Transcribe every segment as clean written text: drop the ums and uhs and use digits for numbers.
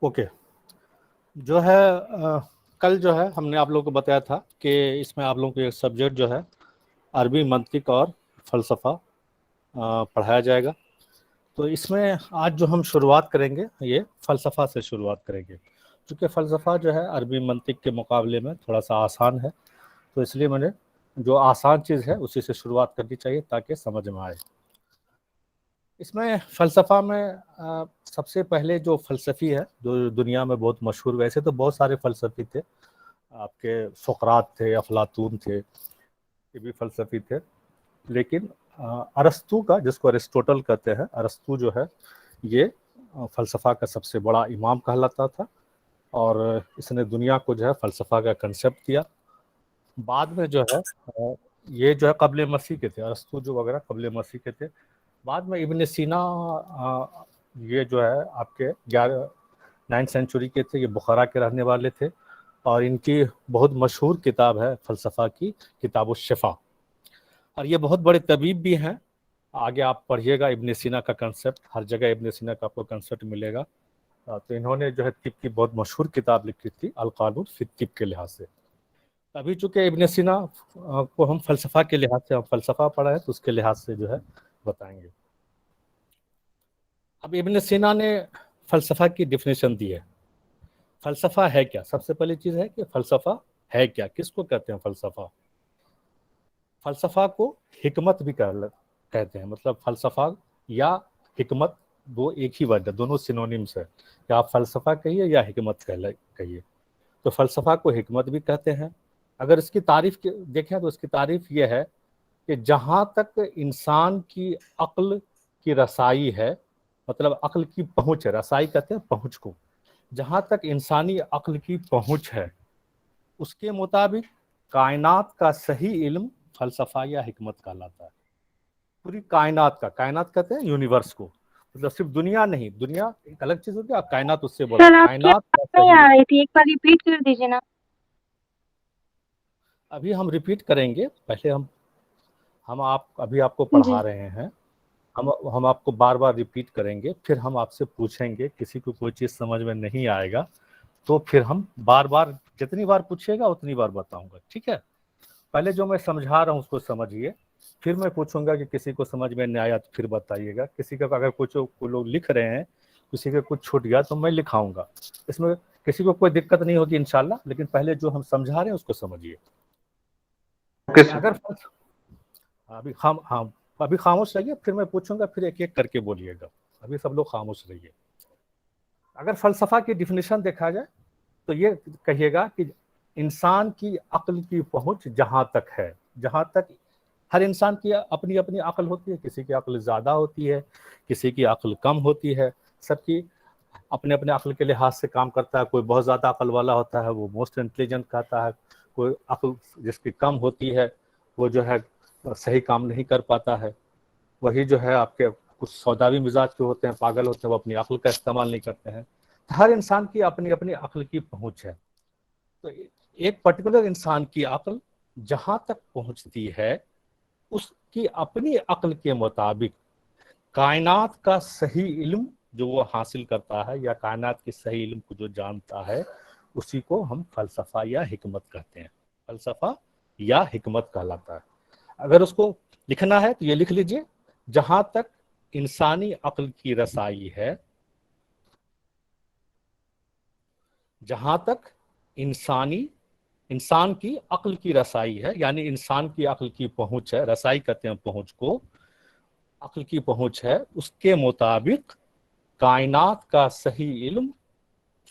Okay जो है कल जो है हमने आप लोगों को बताया था कि इसमें आप लोगों को एक सब्जेक्ट जो है अरबी मंतिक और फ़लसफ़ा पढ़ाया जाएगा। तो इसमें आज जो हम शुरुआत करेंगे ये फ़लसफ़ा से शुरुआत करेंगे, क्योंकि फ़लसफ़ा जो है अरबी मंतिक के मुकाबले में थोड़ा सा आसान है, तो इसलिए मैंने जो आसान चीज़ है उसी से शुरुआत करनी चाहिए ताकि समझ में आए। इसमें फ़लसफ़ा में सबसे पहले जो फ़लसफ़ी है जो दुनिया में बहुत मशहूर, वैसे तो बहुत सारे फ़लसफ़ी थे, आपके सुक़रात थे, अफ़लातून थे, ये भी फ़लसफ़ी थे, लेकिन अरस्तू का, जिसको अरिस्टोटल कहते हैं, अरस्तू जो है ये फ़लसफ़ा का सबसे बड़ा इमाम कहलाता था और इसने दुनिया को जो है फ़लसफ़ा का कंसेप्ट दिया। बाद में जो है ये जो है क़ब्ल मसीह के थे, अरस्तू जो वगैरह क़ब्ल मसीह के थे। बाद में इब्न सीना ये जो है आपके 9th सेंचुरी के थे, ये बुखारा के रहने वाले थे और इनकी बहुत मशहूर किताब है फ़लसफ़ा की, किताबुश्शिफ़ा, और ये बहुत बड़े तबीब भी हैं। आगे आप पढ़िएगा इब्न सीना का कंसेप्ट, हर जगह इब्न सीना का आपको कंसेप्ट मिलेगा। तो इन्होंने जो है तिब की बहुत मशहूर किताब लिखी थी, अल क़ानून फ़ी तिब के लिहाज से। अभी चूँकि इब्न सीना को हम फ़लसफ़ा के लिहाज से, हम फ़लसफ़ा पढ़ा है तो उसके लिहाज से जो है बताएंगे। अब इब्न सीना ने फ़लसफ़ा की डेफिनेशन दी है। फ़लसफ़ा है क्या? सबसे पहली चीज़ है कि फ़लसफ़ा है क्या, किसको कहते हैं फ़लसफ़ा? फ़लसफ़ा को हिकमत भी कहते हैं, मतलब फ़लसफ़ा या हिकमत वो एक ही वर्ड है, दोनों सिनोनिम्स है, कि आप फ़लसफ़ा कहिए या हिकमत कहिए। तो फ़लसफ़ा को हिकमत भी कहते हैं। अगर इसकी तारीफ़ देखें तो इसकी तारीफ़ ये है कि जहाँ तक इंसान की अक्ल की रसाई है, मतलब अक्ल की पहुँच है, रसाई कहते हैं पहुँच को, जहाँ तक इंसानी अक्ल की पहुँच है उसके मुताबिक कायनात का सही इल्म फ़लसफ़ा या हिकमत कहलाता है। पूरी कायनात का, कायनात कहते हैं यूनिवर्स को, मतलब सिर्फ दुनिया नहीं, दुनिया एक अलग चीज़ होती है, कायनात उससे बड़ा, सर आपकी कायनात का आवाज़ नहीं सही। आ रही थी, एक बार रिपीट कर दीजिए ना। अभी हम रिपीट करेंगे, पहले हम अभी आपको जी। पढ़ा रहे हैं, हम आपको बार बार रिपीट करेंगे, फिर हम आपसे पूछेंगे, किसी को कोई चीज़ समझ में नहीं आएगा तो फिर हम बार बार, जितनी बार पूछिएगा उतनी बार बताऊंगा, ठीक है? पहले जो मैं समझा रहा हूँ उसको समझिए, फिर मैं पूछूंगा कि किसी को समझ में नहीं आया तो फिर बताइएगा। किसी का अगर कुछ लोग लिख रहे हैं, किसी का कुछ छूट गया तो मैं लिखाऊंगा, इसमें किसी को कोई दिक्कत नहीं होगी इंशाल्लाह, लेकिन पहले जो हम समझा रहे हैं उसको समझिए। अगर अभी खामोश रहिए, फिर मैं पूछूंगा, फिर एक एक करके बोलिएगा। अभी सब लोग खामोश रहिए। अगर फ़लसफ़ा की डिफिनेशन देखा जाए तो ये कहिएगा कि इंसान की अक्ल की पहुंच जहां तक है, जहां तक हर इंसान की अपनी अपनी अक्ल होती है, किसी की अक्ल ज़्यादा होती है, किसी की अक्ल कम होती है, सबकी अपने अपने अक्ल के लिहाज से काम करता है। कोई बहुत ज़्यादा अक्ल वाला होता है, वो मोस्ट इंटेलिजेंट कहता है, कोई अक्ल जिसकी कम होती है वो जो है सही काम नहीं कर पाता है। वही जो है आपके कुछ सौदावी मिजाज के होते हैं, पागल होते हैं, वो अपनी अक्ल का इस्तेमाल नहीं करते हैं। हर इंसान की अपनी अपनी अक्ल की पहुंच है। तो एक पर्टिकुलर इंसान की अक्ल जहां तक पहुंचती है, उसकी अपनी अक्ल के मुताबिक कायनात का सही इल्म जो वो हासिल करता है, या कायनात के सही इल्म को जो जानता है, उसी को हम फ़लसफ़ा या हिकमत कहते हैं। फ़लसफ़ा या हिकमत कहलाता है। अगर उसको लिखना है तो ये लिख लीजिए, जहां तक इंसानी अक्ल की रसाई है, جہاں تک انسان کی عقل کی رسائی ہے، یعنی انسان کی عقل کی پہنچ ہے، رسائی کہتے ہیں پہنچ کو، عقل کی پہنچ ہے، اس کے مطابق کائنات کا صحیح علم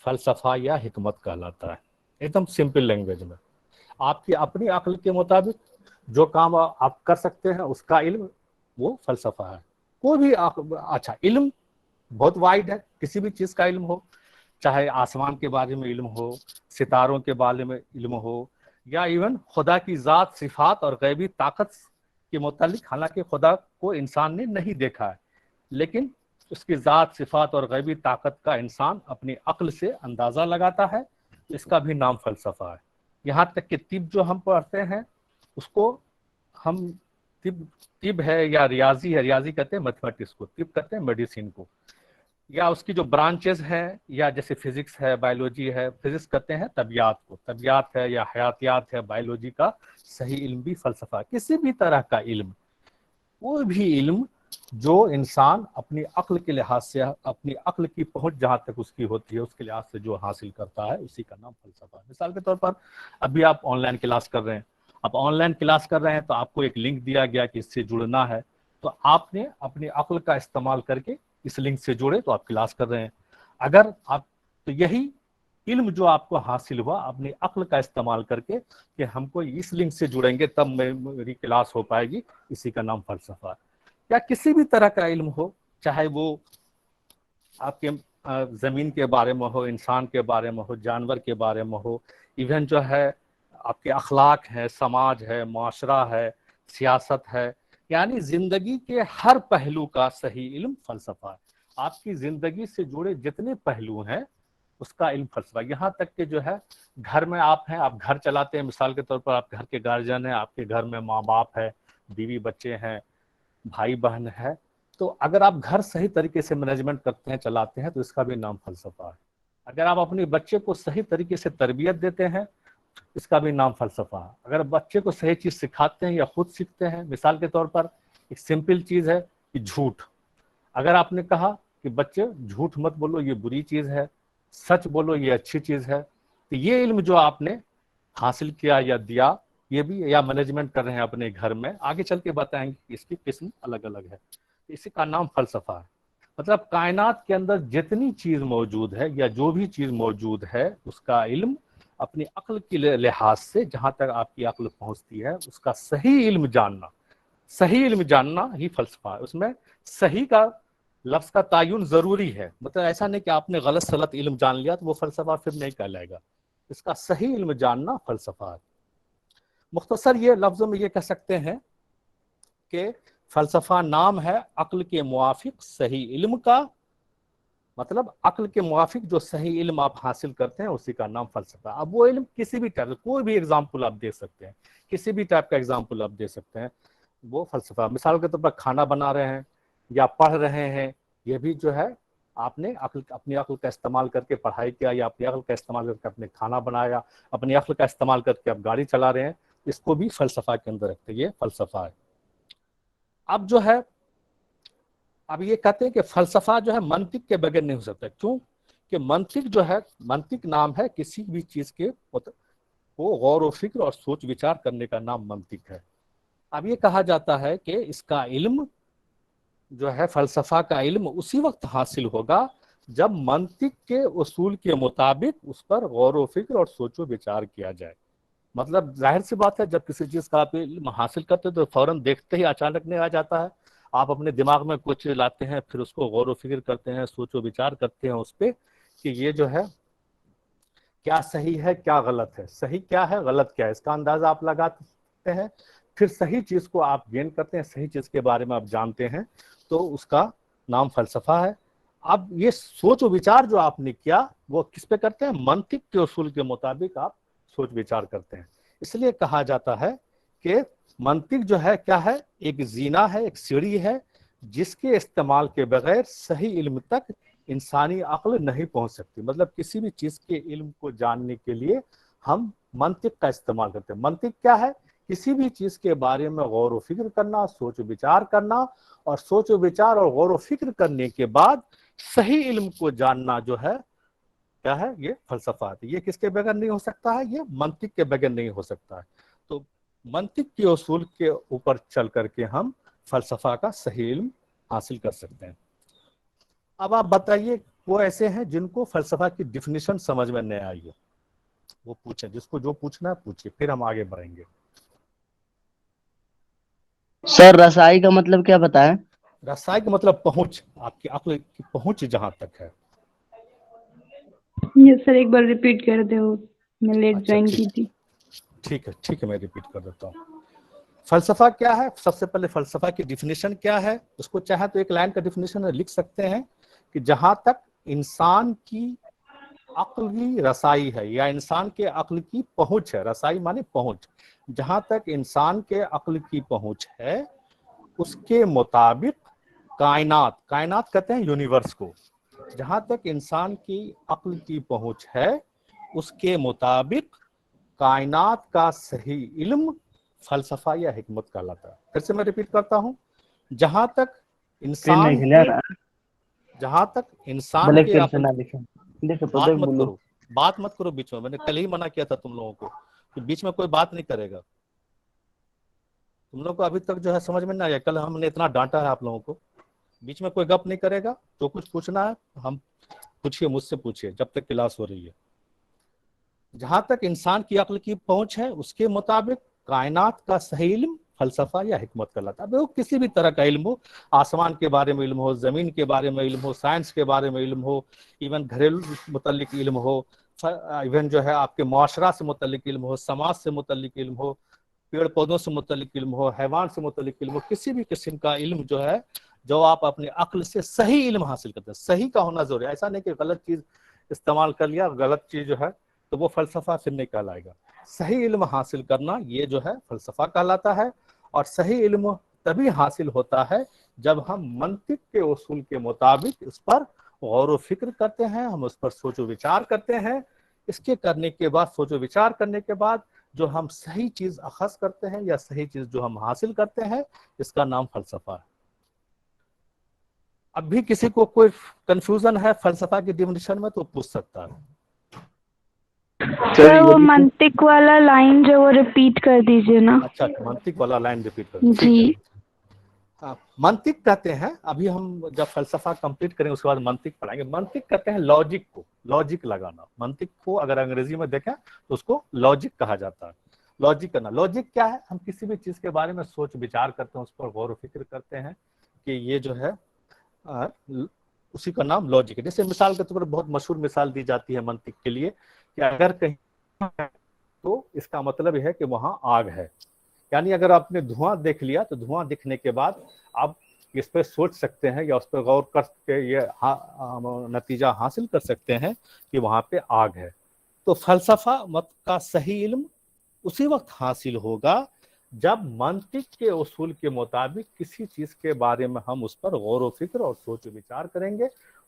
فلسفہ یا حکمت کہلاتا ہے۔ ایک دم سمپل لینگویج میں، آپ کی اپنی عقل کے مطابق جو کام آپ کر سکتے ہیں اس کا علم وہ فلسفہ ہے۔ کوئی بھی اچھا علم بہت وائڈ ہے، کسی بھی چیز کا علم ہو، چاہے آسمان کے بارے میں علم ہو، ستاروں کے بارے میں علم ہو، یا ایون خدا کی ذات، صفات اور غیبی طاقت کے متعلق، حالانکہ خدا کو انسان نے نہیں دیکھا ہے، لیکن اس کی ذات، صفات اور غیبی طاقت کا انسان اپنی عقل سے اندازہ لگاتا ہے، اس کا بھی نام فلسفہ ہے۔ یہاں تک کہ طب جو ہم پڑھتے ہیں اس کو ہم طب ہے یا ریاضی ہے، ریاضی کہتے ہیں میتھمیٹکس کو، طب کہتے ہیں میڈیسن کو، یا اس کی جو برانچز ہیں، یا جیسے فزکس ہے، بایولوجی ہے، فزکس کہتے ہیں طبیعت کو، طبیعت ہے یا حیاتیات ہے، بایولوجی کا صحیح علم بھی فلسفہ ہے۔ کسی بھی طرح کا علم، کوئی بھی علم جو انسان اپنی عقل کے لحاظ سے، اپنی عقل کی پہنچ جہاں تک اس کی ہوتی ہے اس کے لحاظ سے جو حاصل کرتا ہے، اسی کا نام فلسفہ ہے۔ مثال کے طور پر ابھی آپ آن لائن کلاس کر رہے ہیں، آپ آن لائن کلاس کر رہے ہیں تو آپ کو ایک لنک دیا گیا کہ اس سے جڑنا ہے، تو آپ نے اپنی عقل کا استعمال کر کے اس لنک سے جڑے تو آپ کلاس کر رہے ہیں۔ اگر آپ تو یہی علم جو آپ کو حاصل ہوا اپنی عقل کا استعمال کر کے کہ ہم کو اس لنک سے جڑیں گے تب میری کلاس ہو پائے گی، اسی کا نام فلسفہ ہے۔ یا کسی بھی طرح کا علم ہو، چاہے وہ آپ کے زمین کے بارے میں ہو، انسان کے بارے میں ہو، جانور کے بارے میں ہو، ایون جو ہے آپ کے اخلاق ہے، سماج ہے، معاشرہ ہے، سیاست ہے، یعنی زندگی کے ہر پہلو کا صحیح علم فلسفہ ہے۔ آپ کی زندگی سے جڑے جتنے پہلو ہیں اس کا علم فلسفہ، یہاں تک کہ جو ہے گھر میں آپ ہیں، آپ گھر چلاتے ہیں، مثال کے طور پر آپ گھر کے گارجین ہیں، آپ کے گھر میں ماں باپ ہے، بیوی بچے ہیں، بھائی بہن ہے، تو اگر آپ گھر صحیح طریقے سے مینجمنٹ کرتے ہیں، چلاتے ہیں، تو اس کا بھی نام فلسفہ ہے۔ اگر آپ اپنے بچے کو صحیح طریقے سے تربیت دیتے ہیں، اس کا بھی نام فلسفہ ہے۔ اگر بچے کو صحیح چیز سکھاتے ہیں یا خود سیکھتے ہیں، مثال کے طور پر ایک سمپل چیز ہے کہ جھوٹ، اگر آپ نے کہا کہ بچے جھوٹ مت بولو، یہ بری چیز ہے، سچ بولو، یہ اچھی چیز ہے، تو یہ علم جو آپ نے حاصل کیا یا دیا، یہ بھی یا مینجمنٹ کر رہے ہیں اپنے گھر میں، آگے چل کے بتائیں گے کہ اس کی قسم الگ الگ ہے، اسی کا نام فلسفہ ہے۔ مطلب کائنات کے اندر جتنی چیز موجود ہے یا جو بھی چیز موجود ہے اس کا علم اپنی عقل کے لحاظ سے جہاں تک آپ کی عقل پہنچتی ہے اس کا صحیح علم جاننا، صحیح علم جاننا ہی فلسفہ ہے۔ اس میں صحیح کا لفظ کا تعین ضروری ہے، مطلب ایسا نہیں کہ آپ نے غلط سلط علم جان لیا تو وہ فلسفہ پھر نہیں کہلائے گا، اس کا صحیح علم جاننا فلسفہ ہے۔ مختصر یہ لفظوں میں یہ کہہ سکتے ہیں کہ فلسفہ نام ہے عقل کے موافق صحیح علم کا، مطلب عقل کے موافق جو صحیح علم آپ حاصل کرتے ہیں اسی کا نام فلسفہ۔ اب وہ علم کسی بھی ٹائپ، کوئی بھی ایگزامپل آپ دے سکتے ہیں، کسی بھی ٹائپ کا ایگزامپل آپ دے سکتے ہیں، وہ فلسفہ۔ مثال کے طور پر کھانا بنا رہے ہیں یا پڑھ رہے ہیں، یہ بھی جو ہے آپ نے اپنی عقل کا استعمال کر کے پڑھائی کیا، یا اپنی عقل کا استعمال کر کے اپنے کھانا بنایا، اپنی عقل کا استعمال کر کے آپ گاڑی چلا رہے ہیں، اس کو بھی فلسفہ کے اندر رکھتے ہیں، یہ فلسفہ ہے۔ اب جو ہے اب یہ کہتے ہیں کہ فلسفہ جو ہے منطق کے بغیر نہیں ہو سکتا، کیوں کہ منطق جو ہے، منطق نام ہے کسی بھی چیز کے وہ غور و فکر اور سوچ وچار کرنے کا نام منطق ہے۔ اب یہ کہا جاتا ہے کہ اس کا علم جو ہے فلسفہ کا علم اسی وقت حاصل ہوگا جب منطق کے اصول کے مطابق اس پر غور و فکر اور سوچ و وچار کیا جائے۔ مطلب ظاہر سی بات ہے جب کسی چیز کا آپ علم حاصل کرتے تو فوراً دیکھتے ہی اچانک نہیں آ جاتا ہے، آپ اپنے دماغ میں کچھ لاتے ہیں، پھر اس کو غور و فکر کرتے ہیں، سوچ و وچار کرتے ہیں اس پہ کہ یہ جو ہے کیا صحیح ہے کیا غلط ہے، صحیح کیا ہے غلط کیا ہے، اس کا اندازہ آپ لگاتے ہیں، پھر صحیح چیز کو آپ گین کرتے ہیں، صحیح چیز کے بارے میں آپ جانتے ہیں، تو اس کا نام فلسفہ ہے۔ اب یہ سوچ و وچار جو آپ نے کیا وہ کس پہ کرتے ہیں؟ منطق کے اصول کے مطابق آپ سوچ وچار کرتے ہیں۔ اس لیے کہا جاتا ہے کہ منطق جو ہے کیا ہے؟ ایک زینہ ہے، ایک سیڑھی ہے جس کے استعمال کے بغیر صحیح علم تک انسانی عقل نہیں پہنچ سکتی۔ مطلب کسی بھی چیز کے علم کو جاننے کے لیے ہم منطق کا استعمال کرتے ہیں۔ منطق کیا ہے؟ کسی بھی چیز کے بارے میں غور و فکر کرنا، سوچ و وچار کرنا، اور سوچ و وچار اور غور و فکر کرنے کے بعد صحیح علم کو جاننا جو ہے کیا ہے یہ فلسفہ ہے. یہ کس کے بغیر نہیں ہو سکتا ہے, یہ منطق کے بغیر نہیں ہو سکتا ہے. تو منطق کے اصول کے اوپر چل کر کے ہم فلسفہ کا صحیح علم حاصل کر سکتے ہیں. اب آپ بتائیے وہ ایسے ہیں جن کو فلسفہ کی ڈیفینیشن سمجھ میں نہیں آئی ہے, وہ پوچھیں, جس کو جو پوچھنا ہے پوچھیے, پھر ہم آگے بڑھیں گے. سر رسائی کا مطلب کیا بتائیں؟ رسائی کا مطلب پہنچ, آپ کی عقل کی پہنچ جہاں تک ہے. یہ سر ایک بار ریپیٹ کر دے, ہو میں لیٹ جوائن کی تھی. ٹھیک ہے میں ریپیٹ کر دیتا ہوں. فلسفہ کیا ہے؟ سب سے پہلے فلسفہ کی ڈیفینیشن کیا ہے, اس کو چاہے تو ایک لائن کا ڈیفینیشن لکھ سکتے ہیں کہ جہاں تک انسان کی عقلی رسائی ہے یا انسان کے عقل کی پہنچ ہے, رسائی مانے پہنچ, جہاں تک انسان کے عقل کی پہنچ ہے اس کے مطابق کائنات کہتے ہیں یونیورس کو, جہاں تک انسان کی عقل کی پہنچ ہے اس کے مطابق کائنات کا صحیح علم فلسفہ یا حکمت کہلاتا ہے. پھر سے میں ریپیٹ کرتا ہوں, جہاں تک انسان کے عقل, بات مت کرو بیچ میں نے کل ہی منع کیا تھا تم لوگوں کو کہ بیچ میں کوئی بات نہیں کرے گا. تم لوگوں کو ابھی تک جو ہے سمجھ میں نہیں آیا, کل ہم نے اتنا ڈانٹا ہے آپ لوگوں کو. بیچ میں کوئی گپ نہیں کرے گا, تو کچھ پوچھنا ہے ہم پوچھیے, مجھ سے پوچھیے جب تک کلاس ہو رہی ہے. جہاں تک انسان کی عقل کی پہنچ ہے اس کے مطابق کائنات کا صحیح علم فلسفہ یا حکمت کہلاتا ہے. وہ کسی بھی طرح کا علم ہو, آسمان کے بارے میں علم ہو, زمین کے بارے میں علم ہو, سائنس کے بارے میں علم ہو, ایون گھریلو متعلق علم ہو, ایون جو ہے آپ کے معاشرہ سے متعلق علم ہو, سماج سے متعلق علم ہو, پیڑ پودوں سے متعلق علم ہو, حیوان سے متعلق علم ہو, کسی بھی قسم کا علم جو ہے جو آپ اپنے عقل سے صحیح علم حاصل کرتے ہیں. صحیح کا ہونا ضروری ہے, ایسا نہیں کہ غلط چیز استعمال کر لیا, غلط چیز جو ہے تو وہ فلسفہ پھر نہیں کہلائے گا. صحیح علم حاصل کرنا یہ جو ہے فلسفہ کہلاتا ہے. اور صحیح علم تبھی حاصل ہوتا ہے جب ہم منطق کے اصول کے مطابق اس پر غور و فکر کرتے ہیں, ہم اس پر سوچ و وچار کرتے ہیں. اس کے کرنے کے بعد, سوچ و وچار کرنے کے بعد جو ہم صحیح چیز اخذ کرتے ہیں یا صحیح چیز جو ہم حاصل کرتے ہیں, اس کا نام فلسفہ ہے. اب بھی کسی کو کوئی کنفیوژن ہے فلسفہ کی ڈیفینیشن میں تو پوچھ سکتا ہے. سر وہ منطق والا لائن جو وہ ریپیٹ کر دیجئے نا. اچھا, منطق والا لائن ریپیٹ کر دیجئے. جی منطق کہتے ہیں, ابھی ہم جب فلسفہ کمپلیٹ کریں اس کے بعد منطق پڑھائیں گے. منطق کہتے ہیں لاجک کو, لاجک لگانا. منطق کو اگر انگریزی میں دیکھیں تو اس کو لاجک کہا جاتا ہے. لاجک کرنا, لاجک کیا ہے؟ ہم کسی بھی چیز کے بارے میں سوچ وچار کرتے ہیں, اس پر غور و فکر کرتے ہیں کہ یہ جو ہے اسی کا نام لاجک ہے. جیسے مثال کے طور پر بہت مشہور مثال دی جاتی ہے منطق کے لیے کہ اگر کہیں تو اس کا مطلب یہ ہے کہ وہاں آگ ہے. یعنی اگر آپ نے دھواں دیکھ لیا تو دھواں دیکھنے کے بعد آپ اس پہ سوچ سکتے ہیں یا اس پہ غور کر کے یہ نتیجہ حاصل کر سکتے ہیں کہ وہاں پہ آگ ہے. تو فلسفہ مت کا صحیح علم اسی وقت حاصل ہوگا جب منطق کے اصول کے مطابق کسی چیز کے بارے میں ہم اس پر غور و فکر اور سوچ و وچار کریں گے.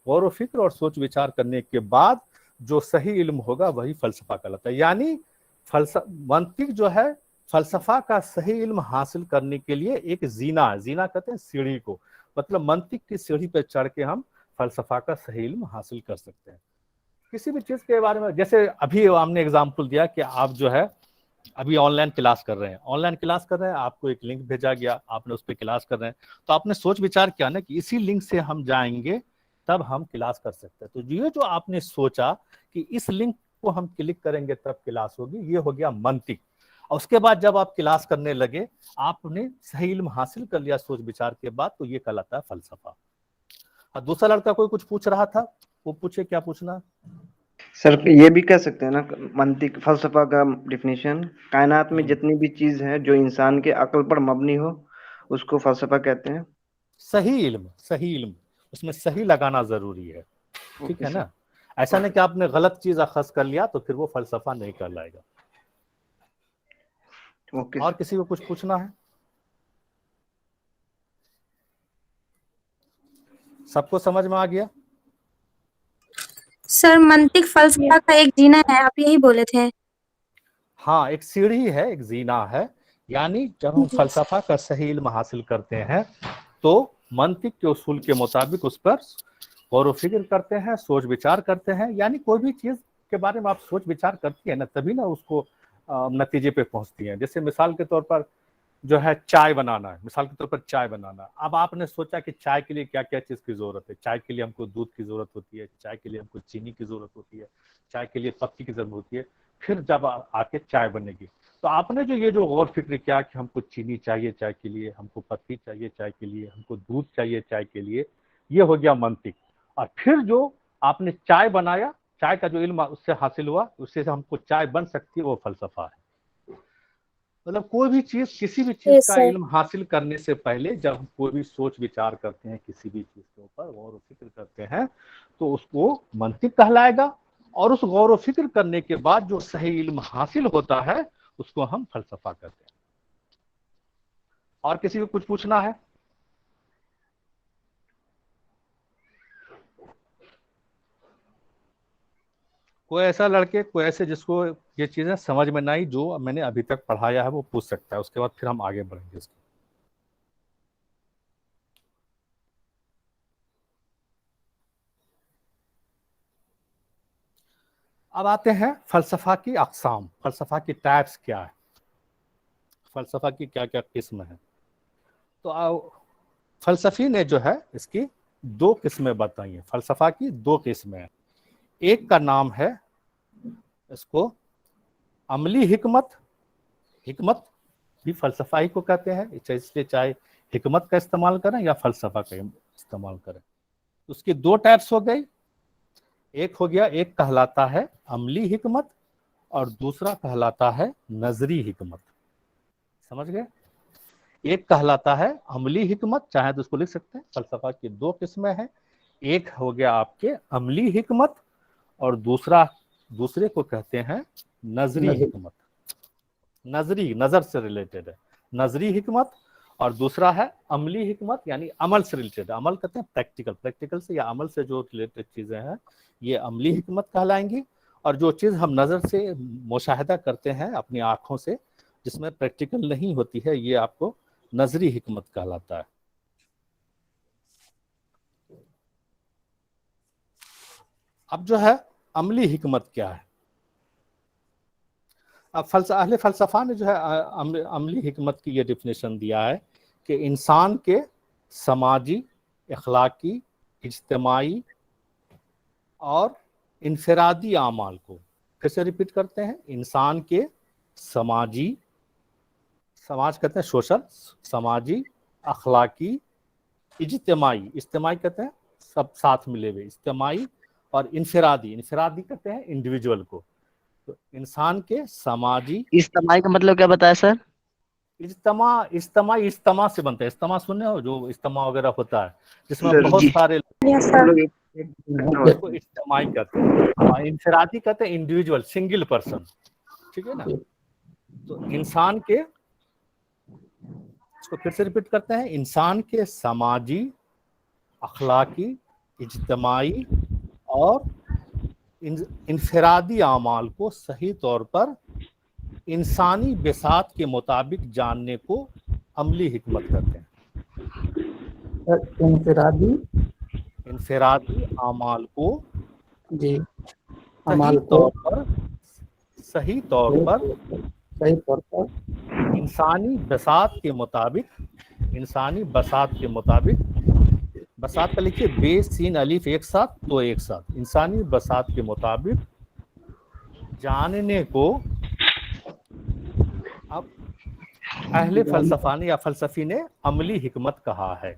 غور و فکر اور سوچ وچار کرنے کے بعد جو صحیح علم ہوگا وہی فلسفہ کہلاتا ہے. یعنی منطق جو ہے فلسفہ کا صحیح علم حاصل کرنے کے لیے ایک زینہ ہے. زینہ کہتے ہیں سیڑھی کو, مطلب منطق کی سیڑھی پہ چڑھ کے ہم فلسفہ کا صحیح علم حاصل کر سکتے ہیں. کسی بھی چیز کے بارے میں, جیسے ابھی ہم نے اگزامپل دیا کہ آپ جو ہے ابھی آن لائن کلاس کر رہے ہیں, آپ کو ایک لنک بھیجا گیا, آپ نے اس پہ کلاس کر رہے ہیں, تو آپ نے سوچ وچار کیا نا کہ اسی لنک سے ہم جائیں گے تب ہم کلاس کر سکتے ہیں. تو یہ جو آپ نے سوچا کہ اس لنک کو ہم کلک کریں گے تب کلاس ہوگی, یہ ہو گیا منطق. اور اس کے بعد جب آپ کلاس کرنے لگے, آپ نے صحیح علم حاصل کر لیا سوچ وچار کے بعد, تو یہ کہلاتا ہے فلسفہ. اور دوسرا لڑکا کوئی کچھ پوچھ رہا تھا, وہ پوچھے کیا پوچھنا. سر یہ بھی کہہ سکتے ہیں نا منطق فلسفہ کا ڈیفینیشن, کائنات میں جتنی بھی چیز ہے جو انسان کے عقل پر مبنی ہو اس کو فلسفہ کہتے ہیں. صحیح علم اس میں صحیح لگانا ضروری ہے, ٹھیک ہے نا. ایسا نہیں کہ آپ نے غلط چیز اخذ کر لیا تو پھر وہ فلسفہ نہیں کہلائے گا. اور کسی کو کچھ پوچھنا ہے؟ سب کو سمجھ میں آ گیا؟ سر منطق فلسفہ کا ایک زینہ ہے, آپ یہی بولے تھے. ہاں, ایک سیڑھی ہے, ایک زینہ ہے. یعنی جب ہم فلسفہ کا صحیح علم حاصل کرتے ہیں تو منطق کے اصول کے مطابق اس پر غور و فکر کرتے ہیں, سوچ विचार करते हैं, यानी कोई भी चीज के बारे में आप सोच विचार करती है ना, तभी ना उसको नतीजे पे पहुंचती है. जैसे मिसाल के तौर पर जो है चाय बनाना है, मिसाल के तौर पर चाय बनाना. अब आपने सोचा कि चाय के लिए क्या क्या चीज़ की ज़रूरत है. चाय के लिए हमको दूध की ज़रूरत होती है, चाय के लिए हमको चीनी की ज़रूरत होती है, चाय के लिए पत्ती की ज़रूरत होती है. फिर जब आके चाय बनेगी तो आपने जो ये जो गौर फिक्र किया कि हमको चीनी चाहिए चाय के लिए, हमको पत्ती चाहिए चाय के लिए, हमको दूध चाहिए चाय के लिए, ये हो गया मंतिक. और फिर जो आपने चाय बनाया, चाय का जो इल्म उससे हासिल हुआ, उससे हमको चाय बन सकती है, वो फलसफा है. मतलब कोई भी चीज, किसी भी चीज का इल्म हासिल करने से पहले जब हम कोई भी सोच विचार करते हैं, किसी भी चीज के ऊपर गौर व फिक्र करते हैं, तो उसको मंतिक कहलाएगा. और उस गौर व फिक्र करने के बाद जो सही इल्म हासिल होता है उसको हम फलसफा कहते हैं. और किसी को कुछ पूछना है? कोई ऐसा लड़के, कोई ऐसे जिसको ये चीजें समझ में नहीं, जो मैंने अभी तक पढ़ाया है, वो पूछ सकता है. उसके बाद फिर हम आगे बढ़ेंगे इसको. अब आते हैं फलसफा की अक़साम. फलसफा की टाइप्स क्या है, फलसफा की क्या क्या किस्म है. तो फलसफी ने जो है इसकी दो किस्में बताई हैं. फलसफा की दो किस्में हैं. एक का नाम है, इसको अमली हिकमत. हिकमत भी फलसफा ही को कहते हैं, इसलिए चाहे हिकमत का इस्तेमाल करें या फलसफा का इस्तेमाल करें. उसकी दो टाइप्स हो गई. एक हो गया, एक कहलाता है अमली हिकमत और दूसरा कहलाता है नजरी हिकमत. समझ गए? एक कहलाता है अमली हिकमत, चाहे तो उसको लिख सकते हैं. फलसफा की दो किस्में हैं. एक हो गया आपके अमली हिकमत और दूसरे को कहते हैं नजरी हिकमत. नजरी, नजर से रिलेटेड है नजरी हिकमत, और दूसरा है अमली हिकमत, यानी अमल से रिलेटेड. अमल कहते हैं प्रैक्टिकल, प्रैक्टिकल से या अमल से जो रिलेटेड चीजें हैं, ये अमली हिकमत कहलाएंगी. और जो चीज हम नजर से मुशाहिदा करते हैं अपनी आंखों से, जिसमें प्रैक्टिकल नहीं होती है, ये आपको नजरी हिकमत कहलाता है. अब जो है अमली हिकमत क्या है. अब अहले फलसफा ने जो है अमली हिकमत की ये डिफिनेशन दिया है कि इंसान के समाजी, अखलाकी, इज्तिमाई और इनफरादी आमाल को, फिर से रिपीट करते हैं, इंसान के समाजी, समाज कहते हैं सोशल, समाजी, अखलाकी, इज्तिमाई, इज्तिमाई कहते हैं सब साथ मिले हुए, इज्तिमाई, और इनफरादी, इनफरादी कहते हैं इंडिविजुअल को. तो इंसान के समाजी, इज्तिमाई का मतलब क्या बताया सर? इज्तिमा से बनता है. इज्तिमा सुने हो, जो इज्तिमा वगैरह होता है जिसमें बहुत सारे लोग, इज्तिमाई कहते हैं. इनफरादी कहते हैं इंडिविजुअल, सिंगल पर्सन. ठीक है ना. तो इंसान के, इसको फिर से रिपीट करते हैं, इंसान के समाजी, अखलाकी, इज्तिमाई और इनफरादी आमाल को सही तौर पर इंसानी बिसात के मुताबिक जानने को अमली हिकमत कहते हैं. इनफरादी आमाल को जी सही तौर पर इंसानी बसात के मुताबिक, बसात का लिखिए बे सीन अलीफ एक साथ, तो एक साथ, इंसानी बसात के मुताबिक जानने को अब अहले फलसफा ने या फलसफी ने अमली हिकमत कहा है.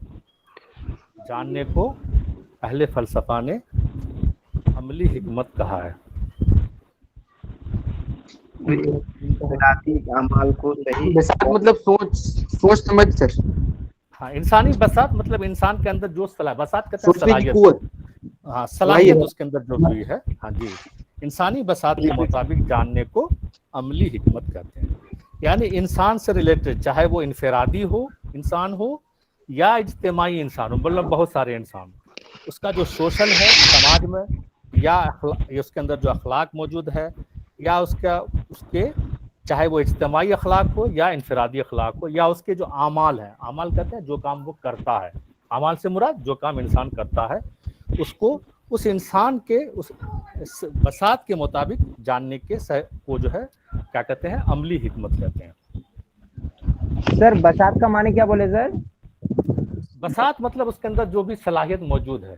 जानने को अहले फलसफा ने अमली हिकमत कहा है. अमाल को सही, मतलब सोच समझ सर. हाँ, इंसानी बसात मतलब इंसान के अंदर जो बसात कहते हैं सलाहियत. हाँ, सलाहियत उसके अंदर जो हुई है. हाँ जी, इंसानी बसात के मुताबिक जानने को अमली हिकमत कहते हैं. यानी इंसान से रिलेटेड, चाहे वो इनफरादी हो, इंसान हो, या इज्तिमाई इंसान हो, मतलब बहुत सारे इंसान, उसका जो सोशल है समाज में, या उसके अंदर जो अखलाक मौजूद है, या उसके चाहे वो इज्तिमाई अखलाक हो या इनफरादी अखलाक हो, या उसके जो आमाल हैं, आमाल कहते हैं जो काम वो करता है, आमाल से मुराद जो काम इंसान करता है, اس کو اس انسان کے اس بساط کے مطابق جاننے کے کو جو ہے کیا کہتے ہیں عملی حکمت کہتے ہیں. سر بساط کا معنی کیا بولے سر؟ بساط مطلب اس کے اندر جو بھی صلاحیت موجود ہے.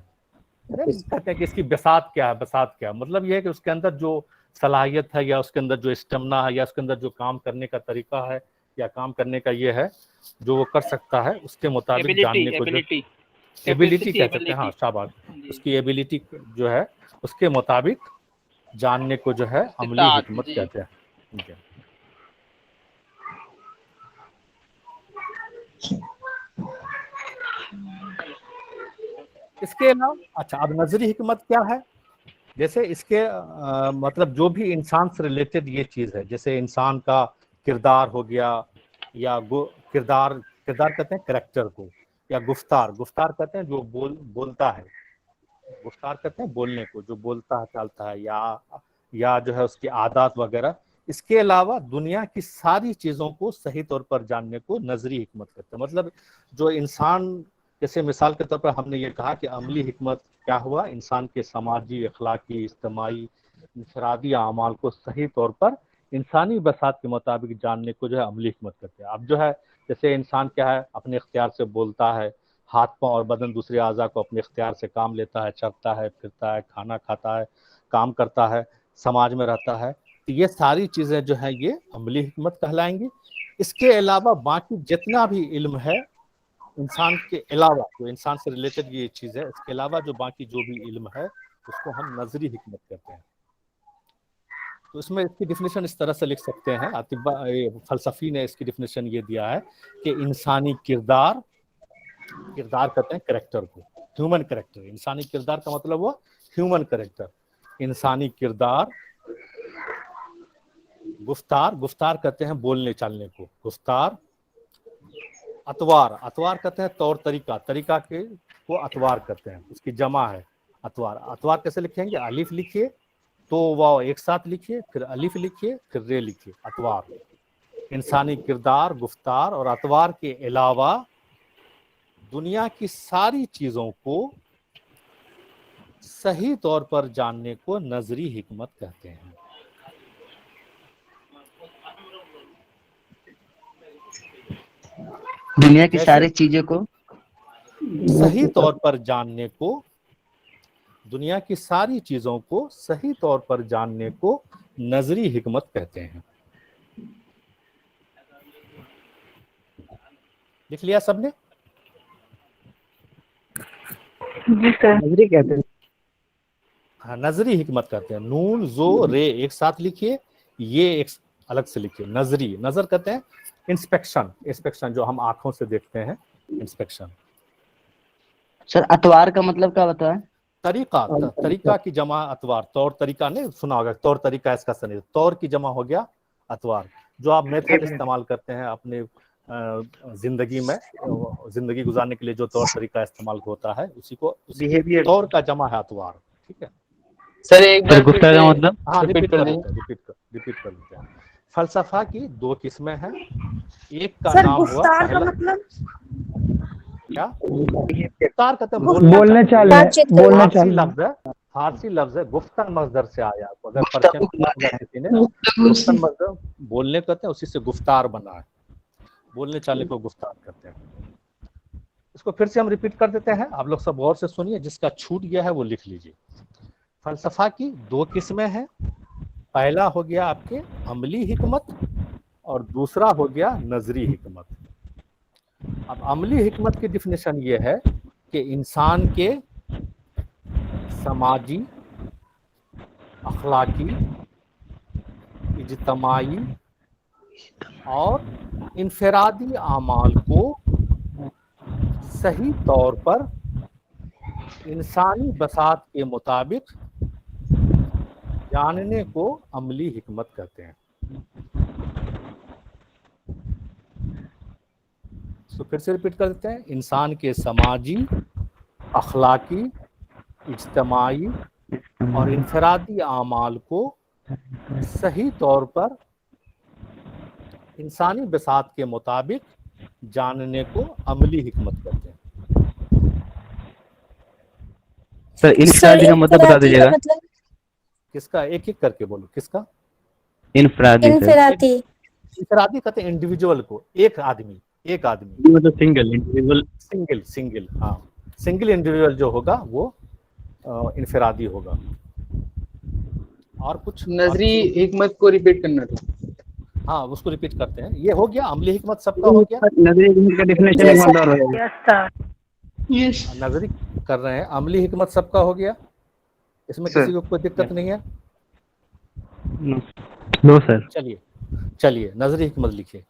کہتے ہیں کہ اس کی بساط کیا ہے، بساط کیا مطلب یہ ہے کہ اس کے اندر جو صلاحیت ہے یا اس کے اندر جو اسٹیمنا ہے یا اس کے اندر جو کام کرنے کا طریقہ ہے یا کام کرنے کا یہ ہے جو وہ کر سکتا ہے اس کے مطابق جاننے کو جو ایبیلٹی کہہ سکتے ہیں. ہاں شاباش. اس کی ایبیلٹی جو ہے اس کے مطابق جاننے کو جو ہے عملی حکمت کہتے ہیں. اس کے علاوہ اچھا اب نظری حکمت کیا ہے؟ جیسے اس کے مطلب جو بھی انسان سے ریلیٹڈ یہ چیز ہے، جیسے انسان کا کردار ہو گیا یا کردار کہتے ہیں کریکٹر کو، یا گفتار کہتے ہیں جو بولتا ہے، گفتار کہتے ہیں بولنے کو، جو بولتا ہے چلتا ہے، یا جو ہے اس کی عادات وغیرہ. اس کے علاوہ دنیا کی ساری چیزوں کو صحیح طور پر جاننے کو نظری حکمت کہتے ہیں. مطلب جو انسان، جیسے مثال کے طور پر ہم نے یہ کہا کہ عملی حکمت کیا ہوا، انسان کے سماجی، اخلاقی، اجتماعی، انفرادی اعمال کو صحیح طور پر انسانی بساط کے مطابق جاننے کو جو ہے عملی حکمت کہتے ہیں. اب جو ہے جیسے انسان کیا ہے اپنے اختیار سے بولتا ہے، ہاتھ پاؤں اور بدن دوسرے اعضاء کو اپنے اختیار سے کام لیتا ہے، چلتا ہے، پھرتا ہے، کھانا کھاتا ہے، کام کرتا ہے، سماج میں رہتا ہے. تو یہ ساری چیزیں جو ہیں یہ عملی حکمت کہلائیں گی. اس کے علاوہ باقی جتنا بھی علم ہے انسان کے علاوہ، جو انسان سے ریلیٹڈ یہ چیز ہے، اس کے علاوہ جو باقی جو بھی علم ہے اس کو ہم نظری حکمت کہتے ہیں. تو اس میں اس کی ڈیفینیشن اس طرح سے لکھ سکتے ہیں، فلسفی نے اس کی ڈیفینیشن یہ دیا ہے کہ انسانی کردار کہتے ہیں کریکٹر کو، ہیومن کریکٹر. انسانی کردار کا مطلب وہ ہیومن کریکٹر. انسانی کردار، گفتار کہتے ہیں بولنے چالنے کو، گفتار. اتوار کہتے ہیں طور طریقہ کے کو اتوار کہتے ہیں، اس کی جمع ہے اتوار کیسے لکھیں گے؟ الف لکھیے تو واو ایک ساتھ لکھیے، پھر الف لکھیے، پھر رے لکھیے، اتوار. انسانی کردار، گفتار اور اتوار کے علاوہ دنیا کی ساری چیزوں کو صحیح طور پر جاننے کو نظری حکمت کہتے ہیں. دنیا کی ساری چیزوں کو صحیح طور پر جاننے کو، دنیا کی ساری چیزوں کو صحیح طور پر جاننے کو نظری حکمت کہتے ہیں. لکھ لیا سب نے؟ جی سر. نظری کہتے ہیں. ہاں نظری حکمت کہتے ہیں. نون زو رے ایک ساتھ لکھیے، یہ ایک الگ سے لکھیے. نظری، نظر کہتے ہیں انسپیکشن جو ہم آنکھوں سے دیکھتے ہیں، انسپیکشن. سر اتوار کا مطلب کیا بتا ہے؟ طریقہ کی جمع اتوار. طور طریقہ نہیں سنا ہوگا، طور طریقہ اس کا سنی، طور کی جمع ہو گیا اتوار. جو آپ میتھڈ استعمال کرتے ہیں اپنے زندگی میں، زندگی گزارنے کے لیے جو طور طریقہ استعمال ہوتا ہے اسی کو طور کا جمع ہے اتوار. ٹھیک ہے سر ایک بار گفتہ کا مطلب؟ ہاں ریپیٹ کر لیتے ہیں. فلسفہ کی دو قسمیں ہیں. ایک کا نام ہوا پہلا کیا؟ گفتار کہتے ہیں بولنے چالنے. لفظ ہے، فارسی لفظ ہے، گفتن مصدر سے آیا. اگر پرچم کسی نے گفتن مصدر بولنے کہتے ہیں، اسی سے گفتار بنا ہے. بولنے چالنے کو گفتار کرتے ہیں. اس کو پھر سے ہم ریپیٹ کر دیتے ہیں، آپ لوگ سب غور سے سنیے، جس کا چھوٹ گیا ہے وہ لکھ لیجیے. فلسفہ کی دو قسمیں ہیں. پہلا ہو گیا آپ کے عملی حکمت اور دوسرا ہو گیا نظری حکمت. اب عملی حکمت کی ڈیفینیشن یہ ہے کہ انسان کے سماجی، اخلاقی، اجتماعی اور انفرادی اعمال کو صحیح طور پر انسانی بساط کے مطابق جاننے کو عملی حکمت کہتے ہیں. تو پھر سے ریپیٹ کر دیتے ہیں. انسان کے سماجی، اخلاقی، اجتماعی اور انفرادی اعمال کو صحیح طور پر انسانی بساط کے مطابق جاننے کو عملی حکمت کہتے ہیں. सर इनफरादी का मतलब बता इनफिरादी का दीजिएगा। मतलब किसका, एक एक करके बोलो, किसका? इनफरादी सर इनफिरादी इंफरादी कहते हैं इंडिविजुअल को, एक आदमी, एक आदमी, मतलब सिंगल इंडिविजुअल। सिंगल सिंगल, हाँ सिंगल इंडिविजुअल जो होगा वो इंफरादी होगा। और कुछ नजरी हिकमत को रिपीट करना था। हाँ उसको रिपीट करते हैं। ये हो गया अमली हिकमत सबका हो गया। नजरी हिकमत का डेफिनेशन एक बार और हो जाएगा। नजरी कर रहे हैं, अमली हिकमत सबका हो गया, इसमें सर। किसी को कोई दिक्कत नहीं है। No sir. चलिए चलिए नजरी हिकमत लिखिए।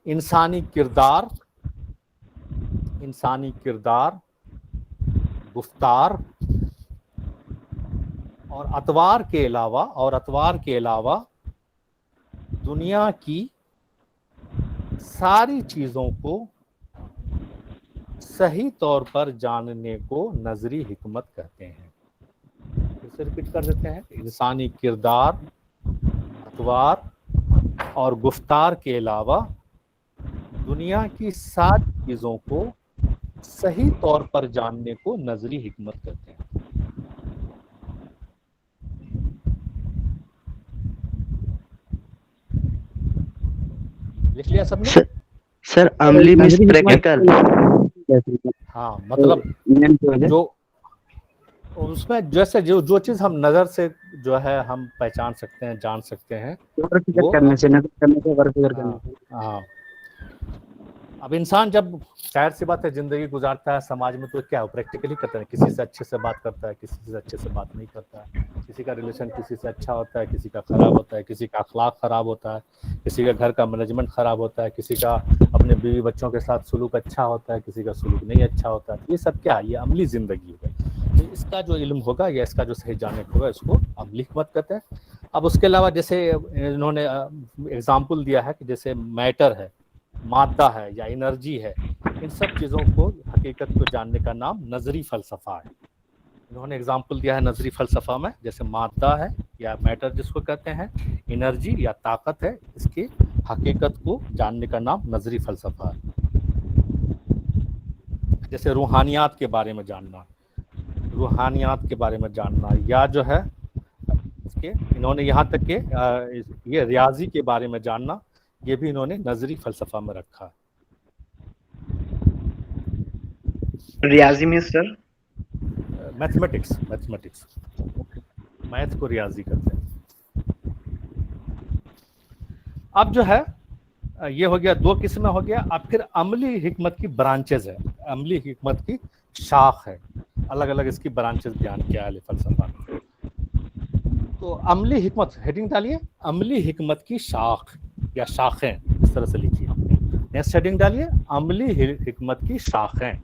इंसानी किरदार, इंसानी किरदार, गुफ्तार और अतवार के अलावा, और अतवार के अलावा दुनिया की सारी चीज़ों को सही तौर पर जानने को नजरी हिकमत कहते हैं। फिर से रिपीट कर देते हैं। इंसानी किरदार, अतवार और गुफ्तार के अलावा दुनिया की सारी चीज़ों को सही तौर पर जानने को नजरी हिकमत कहते हैं। लिख लिया सबने? सर अमली मींस प्रैक्टिकल। हाँ मतलब जो उसमें जैसे जो चीज़ हम नज़र से जो है हम पहचान सकते हैं, जान सकते हैं वो करने से, नजर करने से, वर्क करने से। हाँ। अब इंसान जब जाहिर सी बात है जिंदगी गुजारता है समाज में तो क्या हो, प्रैक्टिकली करता है, किसी से अच्छे से बात करता है, किसी से अच्छे से बात नहीं करता है, किसी का रिलेशन किसी से अच्छा होता है, किसी का खराब होता है, किसी का अखलाक खराब होता है, किसी का घर का मैनेजमेंट खराब होता है, किसी का अपने बीवी बच्चों के साथ सुलूक अच्छा होता है, किसी का सुलूक नहीं अच्छा होता है। ये सब क्या, ये अमली ज़िंदगी है। तो इसका जो इल्म होगा या इसका जो सही जानने होगा इसको अमली हिकमत कहते हैं। अब उसके अलावा जैसे इन्होंने एग्जाम्पल दिया है कि जैसे मैटर है, मादा है या एनर्जी है, इन सब चीज़ों को हकीकत को जानने का नाम नजरी फ़लसफ़ा है। इन्होंने एग्जाम्पल दिया है नजरी फ़लसफ़ा में, जैसे मादा है या मैटर जिसको कहते हैं, एनर्जी या ताकत है, इसकी हकीकत को जानने का नाम नजरी फ़लसफ़ा है। जैसे रूहानियात के बारे में जानना, रूहानियात के बारे में जानना, या जो है इसके इन्होंने यहाँ तक के ये रियाजी के बारे में जानना, ये भी इन्होंने नजरी फ़लसफ़ा में रखा है। रियाजी में सर मैथमेटिक्स, मैथमेटिक्स, मैथ को रियाजी कहते हैं। अब जो है ये हो गया, दो किस्में हो गया। अब फिर अमली हिकमत की ब्रांचेज है, अमली हिकमत की शाख है, अलग अलग इसकी ब्रांचेज बयान किया है फ़लसफ़ा में। तो अमली हिकमत, हेडिंग डालिए अमली हिकमत की शाख या शाखें, इस तरह से लिखिए। नेक्स्ट हेडिंग डालिए अमली हिकमत की शाखें।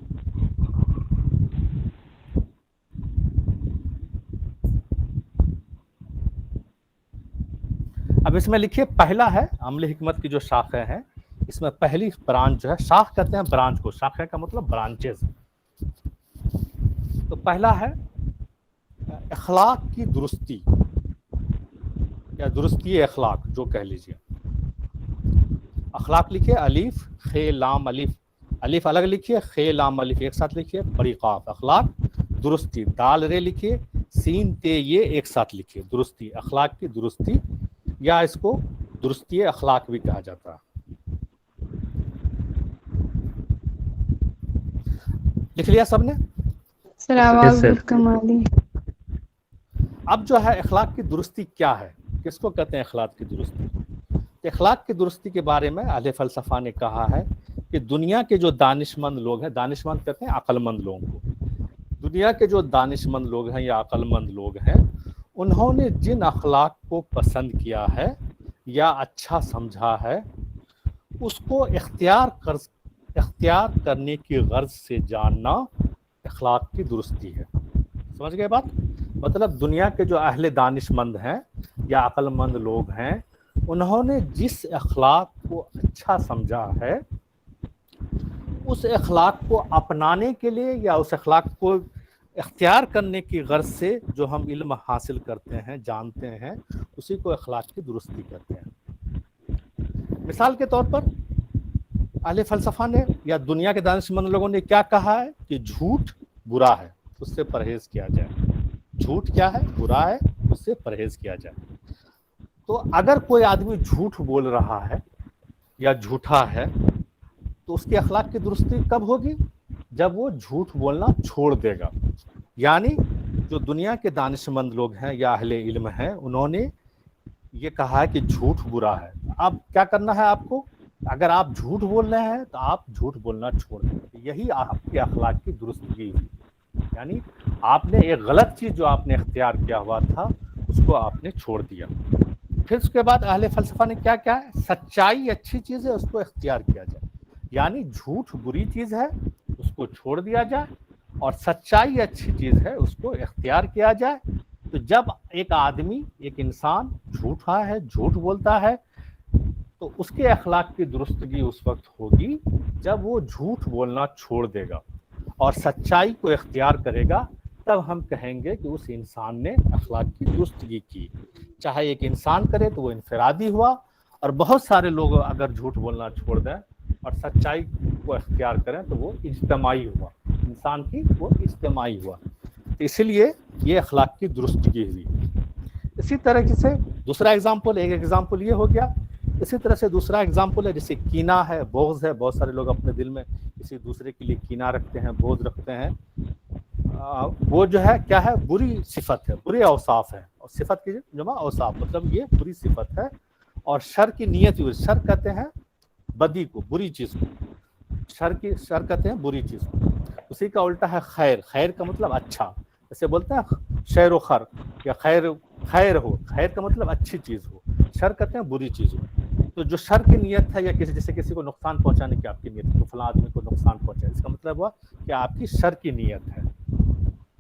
अब इसमें लिखिए पहला है अमली हिकमत की जो शाखें हैं, इसमें पहली ब्रांच जो है, शाख कहते हैं ब्रांच को, शाखें का मतलब ब्रांचेस। तो पहला है अखलाक की दुरुस्ती या दुरुस्ती अखलाक जो कह लीजिए। अखलाक लिखिए अलीफ खे लाम अलीफ, अलीफ अलग लिखिए, खे लाम अलीफ एक साथ लिखिए, बड़ी काफ। अखलाक दुरुस्ती, दाल रे लिखिए, सीन ते ये एक साथ लिखिए, दुरुस्ती, अखलाक की दुरुस्ती, या इसको दुरुस्ती अखलाक भी कहा जाता है। लिख लिया सबने? अब जो है अखलाक की दुरुस्ती क्या है, किसको कहते हैं अखलाक की दुरुस्ती? अखलाक की दुरुस्ती के बारे में अहले फ़लसफ़ा ने कहा है कि दुनिया के जो दानिशमंद लोग हैं, दानिशमंद कहते हैं अक्लमंद लोगों को, दुनिया के जो दानिशमंद लोग हैं या अक्लमंद लोग हैं, उन्होंने जिन अखलाक को पसंद किया है या अच्छा समझा है, उसको इख्तियार करने की गर्ज से जानना अखलाक की दुरुस्ती है। समझ गए बात? मतलब दुनिया के जो अहले दानिशमंद हैं या अक्लमंद लोग हैं, उन्होंने जिस अखलाक को अच्छा समझा है, उस अखलाक को अपनाने के लिए या उस अखलाक को इख्तियार करने की गर्ज से जो हम इल्म हासिल करते हैं, जानते हैं, उसी को अखलाक की दुरुस्ती कहते हैं। मिसाल के तौर पर अहले फ़लसफ़ा ने या दुनिया के दानिशमंद लोगों ने क्या कहा है कि झूठ बुरा है, उससे परहेज़ किया जाए। झूठ क्या है, बुरा है, उससे परहेज किया जाए। तो अगर कोई आदमी झूठ बोल रहा है या झूठा है तो उसके अखलाक की दुरुस्ती कब होगी, जब वो झूठ बोलना छोड़ देगा। यानी जो दुनिया के दानिशमंद लोग हैं या अहले इल्म हैं, उन्होंने ये कहा है कि झूठ बुरा है। अब क्या करना है आपको, अगर आप झूठ बोल रहे हैं तो आप झूठ बोलना छोड़ दें। यही आपके अखलाक की दुरुस्ती हुई। यानी आपने एक गलत चीज़ जो आपने इख्तियार किया हुआ था उसको आपने छोड़ दिया। फिर उसके बाद अहले फलसफा ने क्या क्या है, सच्चाई अच्छी चीज़ है उसको इख्तियार किया जाए। यानी झूठ बुरी चीज़ है उसको छोड़ दिया जाए और सच्चाई अच्छी चीज़ है उसको इख्तियार किया जाए। तो जब एक आदमी, एक इंसान झूठा है, झूठ बोलता है, तो उसके अखलाक की दुरुस्तगी उस वक्त होगी जब वो झूठ बोलना छोड़ देगा और सच्चाई को इख्तियार करेगा। तब हम कहेंगे कि उस इंसान ने अखलाक की दुरुस्तगी की। चाहे एक इंसान करे तो वो इनफरादी हुआ, और बहुत सारे लोग अगर झूठ बोलना छोड़ दें और सच्चाई को इख्तियार करें तो वो इज्तिमाई हुआ, इंसान की वो इज्तिमाई हुआ। तो इसीलिए ये अखलाक की दुरुस्तगी हुई। इसी तरह से दूसरा एग्जाम्पल, एक एग्जाम्पल ये हो गया। इसी तरह से दूसरा एग्जाम्पल है जैसे कीना है, बोझ है। बहुत सारे लोग अपने दिल में किसी दूसरे के लिए कीना रखते हैं, बोझ रखते हैं। वो जो है क्या है, बुरी सिफत है, बुरे औसाफ है। और सिफत की जमा औसाफ, मतलब ये बुरी सिफत है। और शर की नीयत, शर कहते हैं बदी को, बुरी चीज़ को। शर कहते हैं बुरी चीज़ को। उसी का उल्टा है खैर। खैर का मतलब अच्छा, जैसे बोलते हैं शैर व खर, या खैर हो। खैर का मतलब अच्छी चीज़ हो, शर कहते हैं बुरी चीज़ हो। तो जो शर की नीयत है, या जैसे किसी को नुकसान पहुंचाने की आपकी नीयत, तो फलां आदमी को नुकसान पहुंचाए, इसका मतलब हुआ कि आपकी शर की नीयत है।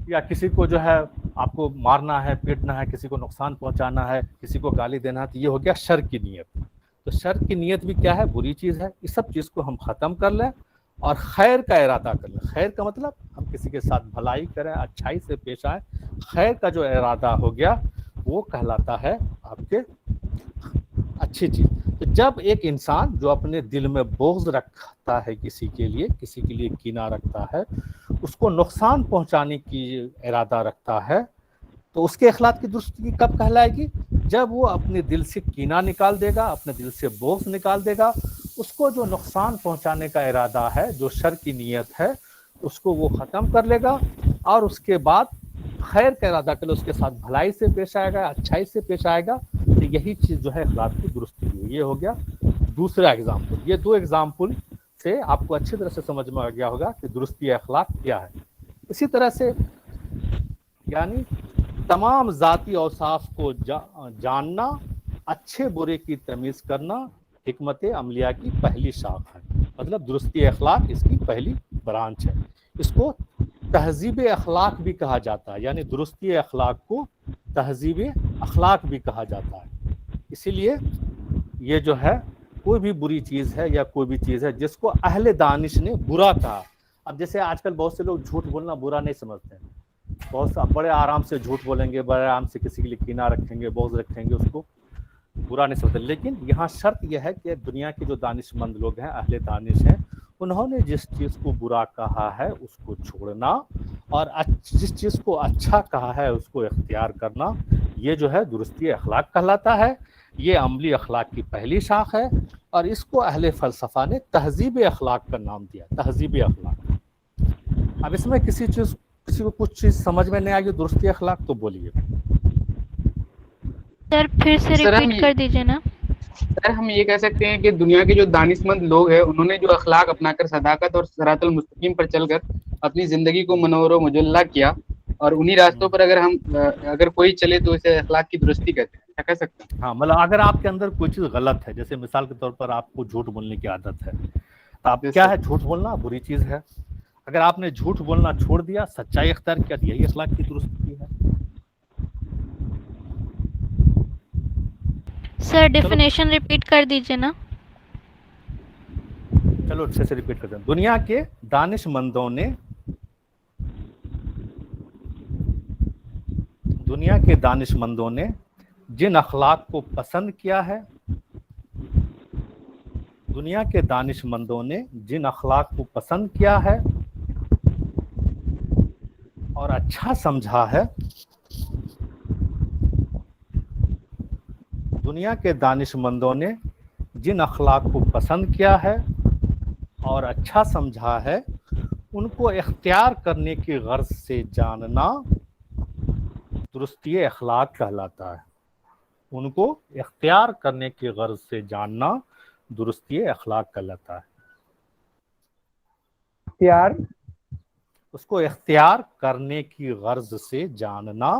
या किसी को जो है आपको मारना है, पीटना है, किसी को नुकसान पहुंचाना है, किसी को गाली देना है, तो ये हो गया शर की नीयत। तो शर की नीयत भी क्या है, बुरी चीज़ है। इस सब चीज़ को हम ख़त्म कर लें और खैर का इरादा कर लें। खैर का मतलब हम किसी के साथ भलाई करें, अच्छाई से पेश आए। खैर का जो इरादा हो गया वो कहलाता है आपके अच्छी चीज़। तो जब एक इंसान जो अपने दिल में बोझ रखता है किसी के लिए कीना रखता है, उसको नुकसान पहुंचाने की इरादा रखता है, तो उसके अखलाक की दुरुस्ती कब कहलाएगी, जब वो अपने दिल से कीना निकाल देगा, अपने दिल से बोझ निकाल देगा। उसको जो नुकसान पहुंचाने का इरादा है, जो शर की नीयत है, उसको वो ख़त्म कर लेगा और उसके बाद खैर का इरादा कर ले, उसके साथ भलाई से पेश आएगा, अच्छाई से पेश आएगा। तो यही चीज़ जो है अखलाक की दुरुस्ती हुई। ये हो गया दूसरा एग्जाम्पल। ये दो एग्जाम्पल से आपको अच्छी तरह से समझ में आ गया होगा कि दुरुस्ती अखलाक क्या है। इसी तरह से यानी तमाम ज़ाती औसाफ को जानना, अच्छे बुरे की तमीज़ करना हिकमत अमलिया की पहली शाख है। मतलब दुरुस्ती अखलाक इसकी पहली ब्रांच है। इसको तहजीब अखलाक भी कहा जाता है, यानी दुरुस्ती अखलाक को तहजीब अखलाक भी कहा जाता है। इसीलिए ये जो है कोई भी बुरी चीज़ है या कोई भी चीज़ है जिसको अहले दानिश ने बुरा कहा। अब जैसे आजकल बहुत से लोग झूठ बोलना बुरा नहीं समझते हैं, बहुत सा बड़े आराम से झूठ बोलेंगे, बड़े आराम से किसी के लिए कीना रखेंगे, बोझ रखेंगे, उसको बुरा नहीं समझते। लेकिन यहाँ शर्त यह है कि दुनिया के जो दानिशमंद लोग हैं, अहले दानिश हैं, उन्होंने जिस चीज़ को बुरा कहा है उसको छोड़ना और जिस चीज़ को अच्छा कहा है उसको इख्तियार करना, ये जो है दुरुस्ती अखलाक कहलाता है। ये अमली अखलाक की पहली शाख है और इसको अहले फ़लसफ़ा ने तहजीब अखलाक का नाम दिया, तहजीब अखलाक। अब इसमें किसी को कुछ चीज़ समझ में नहीं आई दुरुस्ती अखलाक तो बोलिए। सर फिर से रिपीट कर दीजिए ना। सर हम ये कह सकते हैं कि दुनिया के जो दानिशमंद लोग हैं उन्होंने जो अखलाक अपनाकर सदाकत और सिरातुल मुस्तकीम पर चलकर अपनी जिंदगी को मनोर व मुजल्ला किया, और उन्हीं रास्तों पर अगर कोई चले तो इसे अखलाक की दुरुस्ती कहते हैं। क्या कह सकते हैं? हाँ, मतलब अगर आपके अंदर कोई चीज़ गलत है, जैसे मिसाल के तौर पर आपको झूठ बोलने की आदत है, तो आप क्या है, झूठ बोलना बुरी चीज़ है। अगर आपने झूठ बोलना छोड़ दिया, सच्चाई अख्तियार किया, तो यही अखलाक की दुरुस्ती है। सर डेफिनेशन रिपीट कर दीजिए ना। चलो अच्छे से रिपीट करते हैं। दुनिया के दानिशमंदों ने जिन अखलाक को पसंद किया है, दुनिया के दानिशमंदों ने जिन अखलाक को पसंद किया है और अच्छा समझा है, दुनिया के दानिशमंदों ने जिन अखलाक को पसंद किया है और अच्छा समझा है उनको इख्तियार करने की गर्ज से जानना दुरुस्ती अखलाक कहलाता है। उनको इख्तियार करने की गर्ज से जानना दुरुस्ती अखलाक कहलाता है। इख्तियार उसको इख्तियार करने की गर्ज से जानना,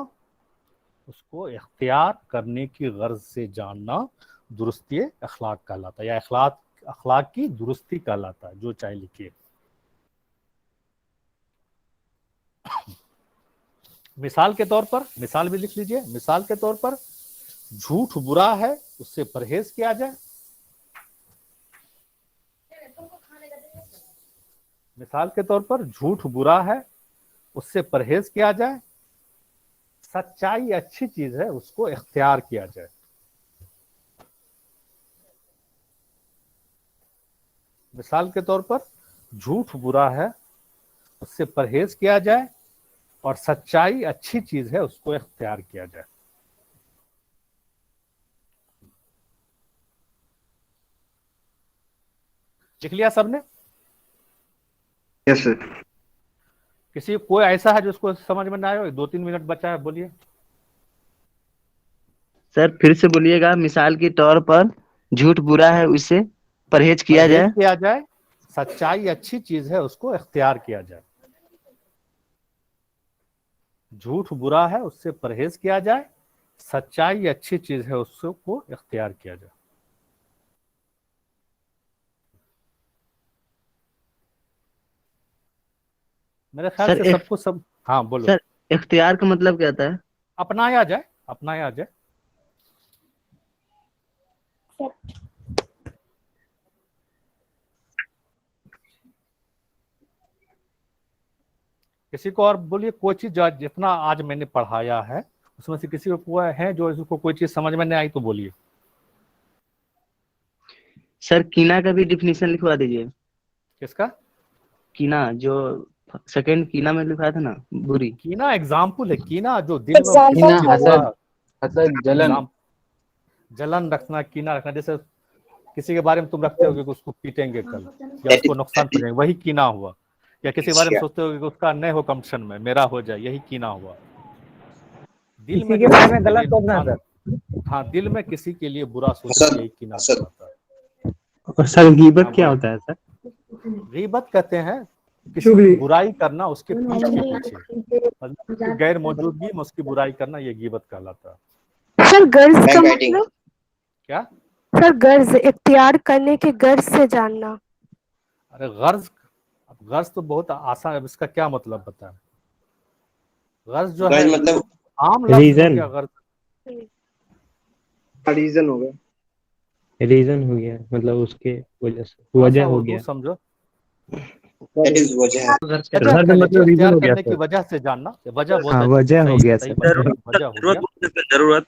उसको इख्तियार करने की गर्ज से जानना दुरुस्ती अखलाक कहलाता है, या अखलाक की दुरुस्ती कहलाता है, जो चाहे लिखिए। मिसाल के तौर पर, मिसाल भी लिख लीजिए, मिसाल के तौर पर झूठ बुरा है उससे परहेज किया जाए। मिसाल के तौर पर झूठ बुरा है उससे परहेज किया जाए, सच्चाई अच्छी चीज है उसको इख्तियार किया जाए। मिसाल के तौर पर झूठ बुरा है उससे परहेज किया जाए और सच्चाई अच्छी चीज है उसको इख्तियार किया जाए। लिख लिया सबने? Yes sir. किसी कोई ऐसा है जिसको समझ में ना आए? 2-3 मिनट बचा है, बोलिए। सर फिर से बोलिएगा। मिसाल के तौर पर झूठ बुरा है उससे परहेज किया जाए, सच्चाई अच्छी चीज है उसको इख्तियार किया जाए। झूठ बुरा है उससे परहेज किया जाए, सच्चाई अच्छी चीज है उसको इख्तियार किया जाए। मेरे ख्याल से सबको सब, हाँ बोलो सर। इख्तियार का मतलब क्या होता है? अपनाया जाए, अपनाया जाए। किसी को और बोलिए, कोई चीज जितना आज मैंने पढ़ाया है उसमें से किसी को है जो इसको कोई चीज समझ में नहीं आई तो बोलिए। सर कीना का भी डिफिनीशन लिखवा दीजिए। किसका? कीना, जो सेकंड कीना में लिखा था ना, बुरी। कीना एग्जाम्पल है, कीना जो दिल में जलन जलन रखना, कीना रखना। जैसे किसी के बारे में तुम रखते हो कि उसको पीटेंगे कल या उसको नुकसान पहुंचाएंगे, वही कीना हुआ। या किसी के बारे में सोचते हो कि उसका नहीं हो कंपटीशन में, मेरा हो जाए, यही कीना हुआ। दिल में किसी के बारे में गलत सोचना है सर। हाँ, दिल में किसी के लिए बुरा सोचना, यही कीना होता है। और सर गीबत क्या होता है सर? गीबत कहते हैं किसी की बुराई करना उसके पीठ के पीछे, गैर मौजूदगी में उसकी बुराई करना, ये गीबत कहलाता है। सर गर्ज का मतलब क्या? सर गर्ज इख्तियार करने के गर्ज से जानना। अरे गर्ज, गर्ज तो बहुत आसान है, इसका क्या मतलब बताएं? गर्ज जो है मतलब आम रीजन, रीजन हो गया, रीजन हो गया, मतलब उसके वजह से, वजह हो गया, समझो। मतलब रीजन हो गया की वजह से जानना, वजह वजह हो गया सर, जरूरत।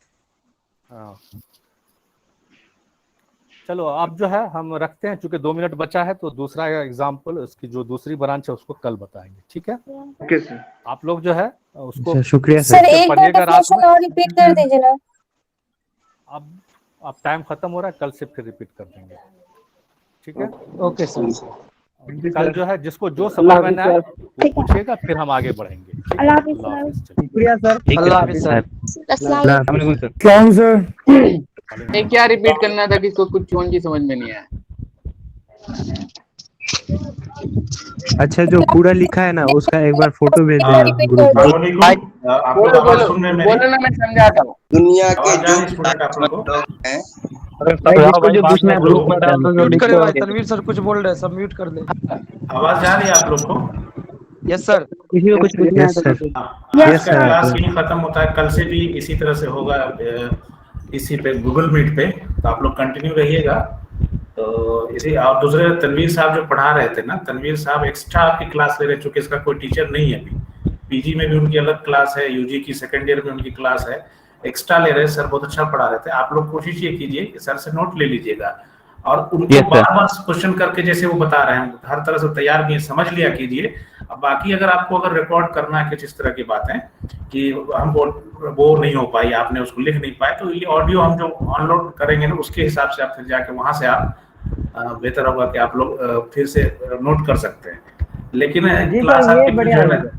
चलो अब जो है हम रखते हैं, चूंकि 2 मिनट बचा है तो दूसरा एग्जाम्पल, उसकी जो दूसरी ब्रांच है उसको कल बताएंगे, ठीक है? Okay sir. आप लोग जो है उसको शुक्रिया सर एक बार डेफिनेशन और रिपीट कर दीजिए ना। अब टाइम खत्म हो रहा है, कल से फिर रिपीट कर देंगे, ठीक है? Okay sir. कल जो है जिसको जो समझ में आए वो पूछेगा, फिर हम आगे बढ़ेंगे। अल्लाह हाफिज़। शुक्रिया सर। अल्लाह हाफिज़ सर। अस्सलाम वालेकुम सर। कौन सर? क्या रिपीट करना था, किसको कुछ कौन चीज समझ में नहीं आया? अच्छा, जो पूरा लिखा है ना उसका एक बार फोटो भेज देना ग्रुप में। बोलो ना, मैं समझाता हूँ। दुनिया के जो हैं तनवीर सर कुछ बोल रहे हैं, सब म्यूट कर दे। आवाज आ रही है आप लोग को? Yes sir. किसी को कुछ पूछना है यस तो सर, आज का क्लास यही खत्म होता है, कल से भी इसी तरह से होगा, इसी पे गूगल मीट पे, तो आप लोग कंटिन्यू रहिएगा। तो इसी, और दूसरे तनवीर साहब जो पढ़ा रहे थे ना, तनवीर साहब एक्स्ट्रा आपकी क्लास ले रहे, चूंकि इसका कोई टीचर नहीं है अभी। पीजी में भी उनकी अलग क्लास है, यूजी की सेकेंड ईयर में उनकी क्लास है, एक्स्ट्रा ले रहे हैं। सर बहुत अच्छा पढ़ा रहे थे। आप लोग कोशिश ये कीजिए कि सर से नोट ले लीजिएगा और उनको बार बार क्वेश्चन करके जैसे वो बता रहे हैं, हर तरह से तैयार भी है, समझ लिया कीजिए। अब बाकी अगर आपको अगर रिकॉर्ड करना है कुछ इस तरह की बातें कि हमको वो नहीं हो पाई, आपने उसको लिख नहीं पाए, तो ये ऑडियो हम जो ऑनलोड करेंगे ना, उसके हिसाब से आप फिर जाके वहां से आप बेहतर होगा कि आप लोग फिर से नोट कर सकते हैं। लेकिन क्लास आपकी जो है